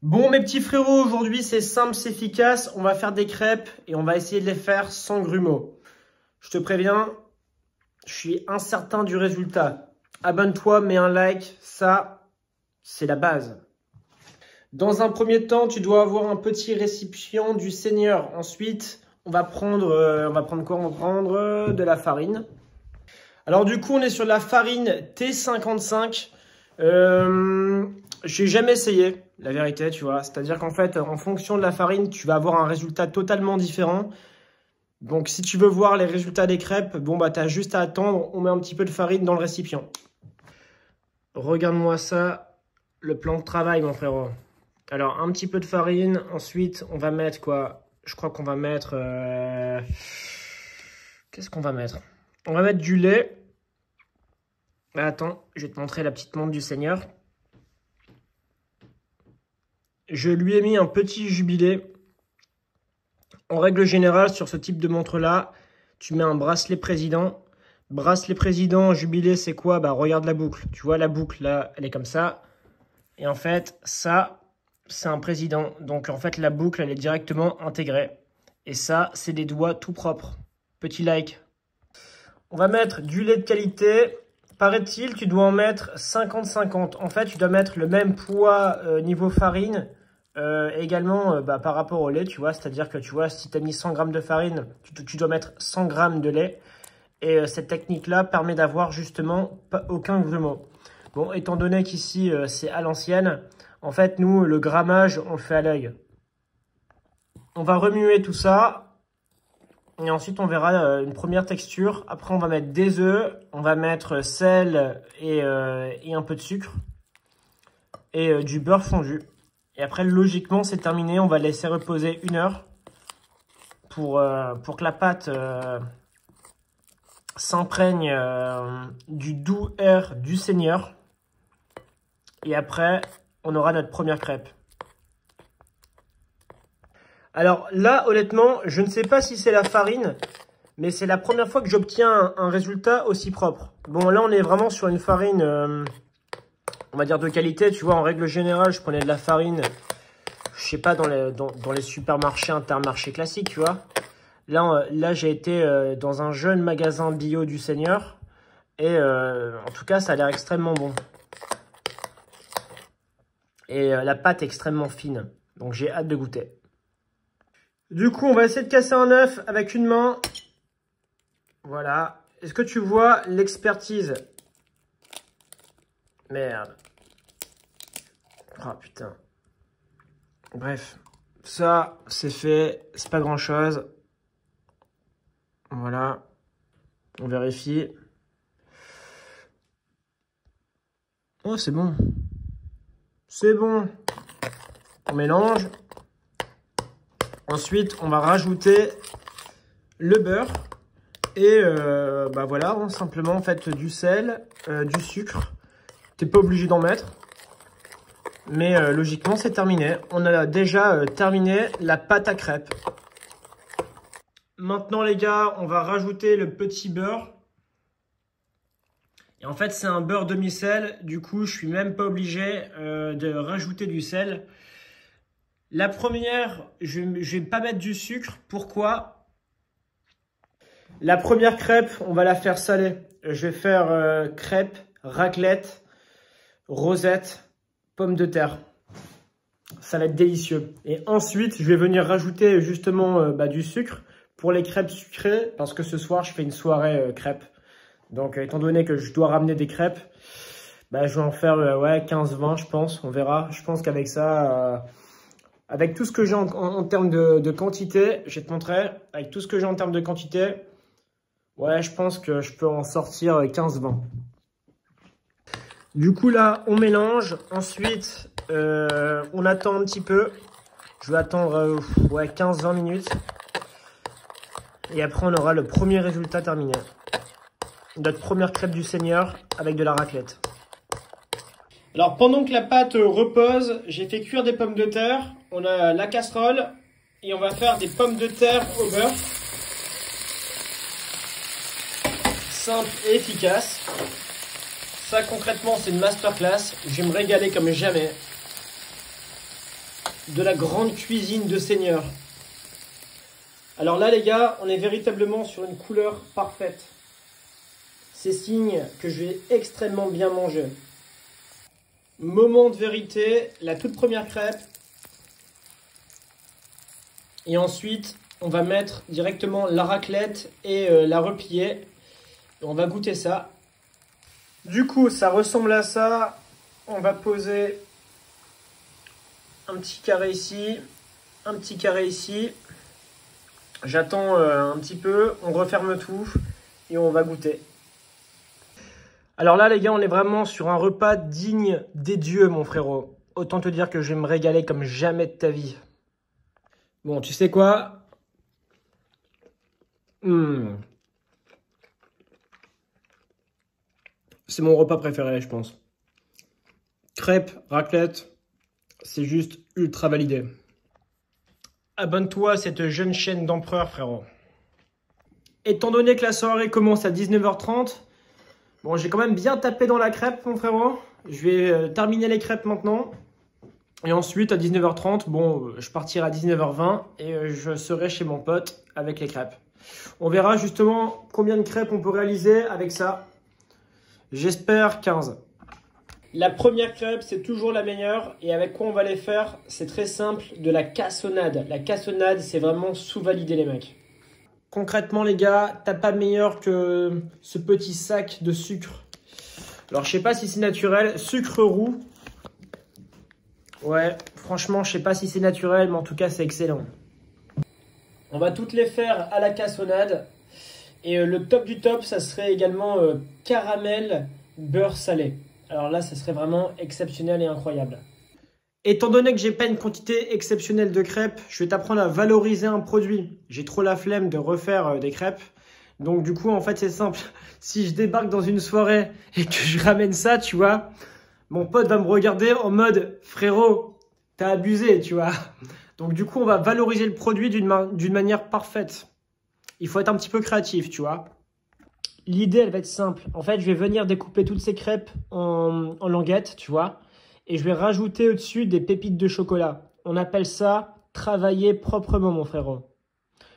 Bon mes petits frérots, aujourd'hui c'est simple, c'est efficace. On va faire des crêpes et on va essayer de les faire sans grumeaux. Je te préviens, je suis incertain du résultat. Abonne-toi, mets un like, ça c'est la base. Dans un premier temps, tu dois avoir un petit récipient du Seigneur. Ensuite, on va prendre quoi? On va prendre de la farine. Alors du coup, on est sur de la farine T55. J'ai jamais essayé, la vérité, tu vois. C'est-à-dire qu'en fait, en fonction de la farine, tu vas avoir un résultat totalement différent. Donc, si tu veux voir les résultats des crêpes, bon, bah, t'as juste à attendre. On met un petit peu de farine dans le récipient. Regarde-moi ça, le plan de travail, mon frérot. Alors, un petit peu de farine. Ensuite, on va mettre quoi? Je crois qu'on va mettre... Qu'est-ce qu'on va mettre? On va mettre du lait. Bah, attends, je vais te montrer la petite montre du Seigneur. Je lui ai mis un petit jubilé. En règle générale, sur ce type de montre-là, tu mets un bracelet président. Bracelet président, jubilé, c'est quoi? Bah, regarde la boucle. Tu vois, la boucle, là, elle est comme ça. Et en fait, ça, c'est un président. Donc, en fait, la boucle, elle est directement intégrée. Et ça, c'est des doigts tout propres. Petit like. On va mettre du lait de qualité. Paraît-il, tu dois en mettre 50-50. En fait, tu dois mettre le même poids niveau farine. Également par rapport au lait, tu vois. C'est-à-dire que, tu vois, si tu as mis 100 g de farine, tu dois mettre 100 g de lait. Et cette technique-là permet d'avoir justement aucun grumeau. Bon, étant donné qu'ici, c'est à l'ancienne, en fait, nous, le grammage, on le fait à l'œil. On va remuer tout ça. Et ensuite, on verra une première texture. Après, on va mettre des œufs. On va mettre sel et un peu de sucre. Et du beurre fondu. Et après, logiquement, c'est terminé. On va laisser reposer 1 heure pour que la pâte s'imprègne du doux air du Seigneur. Et après, on aura notre première crêpe. Alors là, honnêtement, je ne sais pas si c'est la farine, mais c'est la première fois que j'obtiens un résultat aussi propre. Bon, là, on est vraiment sur une farine, on va dire de qualité. Tu vois, en règle générale, je prenais de la farine, je sais pas, dans les supermarchés, intermarchés classiques, tu vois. Là j'ai été dans un jeune magasin bio du Seigneur. Et en tout cas, ça a l'air extrêmement bon. Et la pâte est extrêmement fine. Donc, j'ai hâte de goûter. Du coup, on va essayer de casser un œuf avec une main. Voilà. Est-ce que tu vois l'expertise? Merde. Ah, putain. Bref. Ça, c'est fait. C'est pas grand-chose. Voilà. On vérifie. Oh, c'est bon. C'est bon. On mélange. Ensuite, on va rajouter le beurre et bah voilà, hein, simplement en fait du sel, du sucre. T'es pas obligé d'en mettre, mais logiquement c'est terminé. On a déjà terminé la pâte à crêpes. Maintenant les gars, on va rajouter le petit beurre. Et en fait, c'est un beurre demi-sel. Du coup, je suis même pas obligé de rajouter du sel. La première, je vais pas mettre du sucre. Pourquoi? La première crêpe, on va la faire salée. Je vais faire crêpe, raclette, rosette, pommes de terre. Ça va être délicieux. Et ensuite, je vais venir rajouter justement du sucre pour les crêpes sucrées. Parce que ce soir, je fais une soirée crêpes. Donc, étant donné que je dois ramener des crêpes, bah, je vais en faire ouais, 15-20, je pense. On verra. Je pense qu'avec ça... avec tout ce que j'ai en termes de quantité, je vais te montrer, avec tout ce que j'ai en termes de quantité, ouais, je pense que je peux en sortir 15-20. Du coup, là, on mélange. Ensuite, on attend un petit peu. Je vais attendre ouais, 15-20 minutes. Et après, on aura le premier résultat terminé. Notre première crêpe du Seigneur avec de la raclette. Alors, pendant que la pâte repose, j'ai fait cuire des pommes de terre. On a la casserole et on va faire des pommes de terre au beurre. Simple et efficace. Ça, concrètement, c'est une masterclass. Je vais me régaler comme jamais. de la grande cuisine de Seigneur. Alors là, les gars, on est véritablement sur une couleur parfaite. C'est signe que je vais extrêmement bien manger. Moment de vérité, la toute première crêpe. Et ensuite, on va mettre directement la raclette et la replier. Et on va goûter ça. Du coup, ça ressemble à ça. On va poser un petit carré ici, un petit carré ici. J'attends un petit peu, on referme tout et on va goûter. Alors là, les gars, on est vraiment sur un repas digne des dieux, mon frérot. Autant te dire que je vais me régaler comme jamais de ta vie. Bon, tu sais quoi? C'est mon repas préféré, je pense. Crêpes, raclette, c'est juste ultra validé. Abonne-toi à cette jeune chaîne d'empereur, frérot. Étant donné que la soirée commence à 19h30, bon, j'ai quand même bien tapé dans la crêpe, mon frérot. Je vais terminer les crêpes maintenant. Et ensuite, à 19h30, bon, je partirai à 19h20 et je serai chez mon pote avec les crêpes. On verra justement combien de crêpes on peut réaliser avec ça. J'espère 15. La première crêpe, c'est toujours la meilleure. Et avec quoi on va les faire? C'est très simple, de la cassonade. La cassonade, c'est vraiment sous-validé, les mecs. Concrètement, les gars, t'as pas meilleur que ce petit sac de sucre. Alors, je sais pas si c'est naturel. Sucre roux. Ouais, franchement, je sais pas si c'est naturel, mais en tout cas, c'est excellent. On va toutes les faire à la cassonade. Et le top du top, ça serait également caramel beurre salé. Alors là, ça serait vraiment exceptionnel et incroyable. Étant donné que j'ai pas une quantité exceptionnelle de crêpes, je vais t'apprendre à valoriser un produit. J'ai trop la flemme de refaire des crêpes. Donc du coup, en fait, c'est simple. Si je débarque dans une soirée et que je ramène ça, tu vois, mon pote va me regarder en mode « Frérot, t'as abusé, tu vois ». Donc du coup, on va valoriser le produit d'une manière parfaite. Il faut être un petit peu créatif, tu vois. L'idée, elle va être simple. En fait, je vais venir découper toutes ces crêpes en languettes, tu vois. Et je vais rajouter au-dessus des pépites de chocolat. On appelle ça travailler proprement, mon frérot.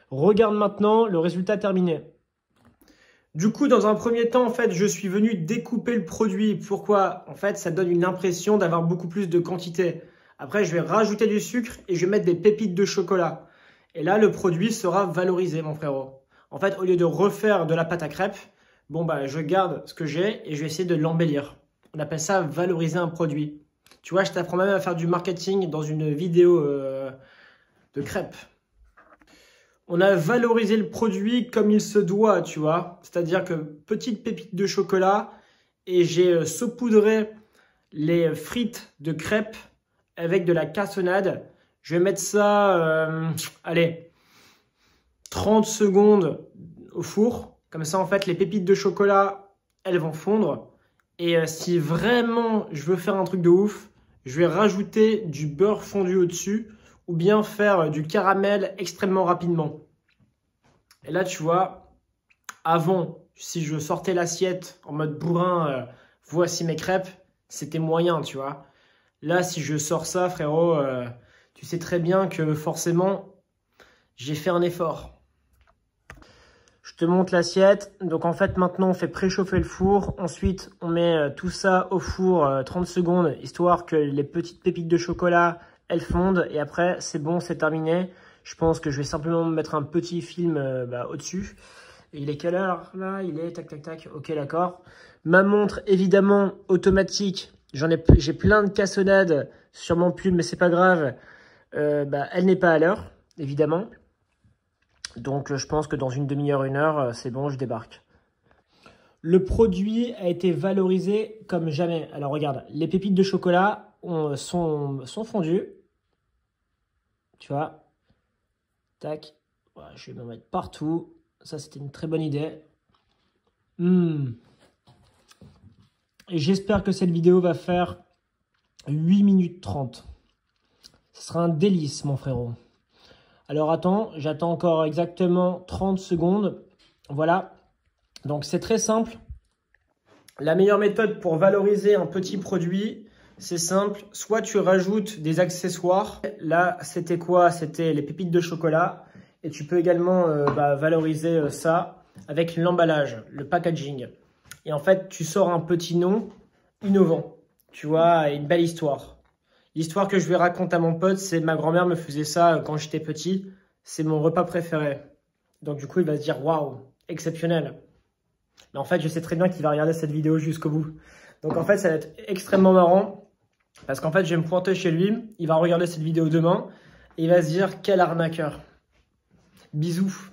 Regarde maintenant le résultat terminé. Du coup, dans un premier temps, en fait, je suis venu découper le produit. Pourquoi? En fait, ça donne une impression d'avoir beaucoup plus de quantité. Après, je vais rajouter du sucre et je vais mettre des pépites de chocolat. Et là, le produit sera valorisé, mon frérot. En fait, au lieu de refaire de la pâte à crêpes, bon, bah, je garde ce que j'ai et je vais essayer de l'embellir. On appelle ça valoriser un produit. Tu vois, je t'apprends même à faire du marketing dans une vidéo de crêpes. On a valorisé le produit comme il se doit, tu vois. C'est-à-dire que petite pépite de chocolat et j'ai saupoudré les frites de crêpes avec de la cassonade. Je vais mettre ça, allez, 30 secondes au four. Comme ça, en fait, les pépites de chocolat, elles vont fondre. Et si vraiment je veux faire un truc de ouf, je vais rajouter du beurre fondu au-dessus ou bien faire du caramel extrêmement rapidement. Et là, tu vois, avant, si je sortais l'assiette en mode bourrin, voici mes crêpes, c'était moyen, tu vois. Là, si je sors ça, frérot, tu sais très bien que forcément, j'ai fait un effort. Je te montre l'assiette. Donc en fait, maintenant, on fait préchauffer le four. Ensuite, on met tout ça au four 30 secondes, histoire que les petites pépites de chocolat, elles fondent. Et après, c'est bon, c'est terminé. Je pense que je vais simplement mettre un petit film au-dessus. Et il est quelle heure là? Il est tac, tac, tac. Ok, d'accord. Ma montre, évidemment, automatique. J'ai plein de cassonades sur mon pull, mais c'est pas grave. Elle n'est pas à l'heure, évidemment. Donc, je pense que dans une demi-heure, une heure, c'est bon, je débarque. Le produit a été valorisé comme jamais. Alors, regarde, les pépites de chocolat sont fondues. Tu vois. Tac. Voilà, je vais m'en mettre partout. Ça, c'était une très bonne idée. Et j'espère que cette vidéo va faire 8 minutes 30. Ce sera un délice, mon frérot. Alors attends, j'attends encore exactement 30 secondes. Voilà. Donc c'est très simple. La meilleure méthode pour valoriser un petit produit, C'est simple, soit tu rajoutes des accessoires. Là, c'était quoi? C'était les pépites de chocolat. Et tu peux également valoriser ça avec l'emballage, le packaging. Et en fait, tu sors un petit nom innovant. Tu vois, une belle histoire. L'histoire que je lui raconte à mon pote, c'est ma grand-mère me faisait ça quand j'étais petit. C'est mon repas préféré. Donc du coup, il va se dire, waouh, exceptionnel. Mais en fait, je sais très bien qu'il va regarder cette vidéo jusqu'au bout. Donc en fait, ça va être extrêmement marrant. Parce qu'en fait, je vais me pointer chez lui. Il va regarder cette vidéo demain. Et il va se dire, quel arnaqueur. Bisous.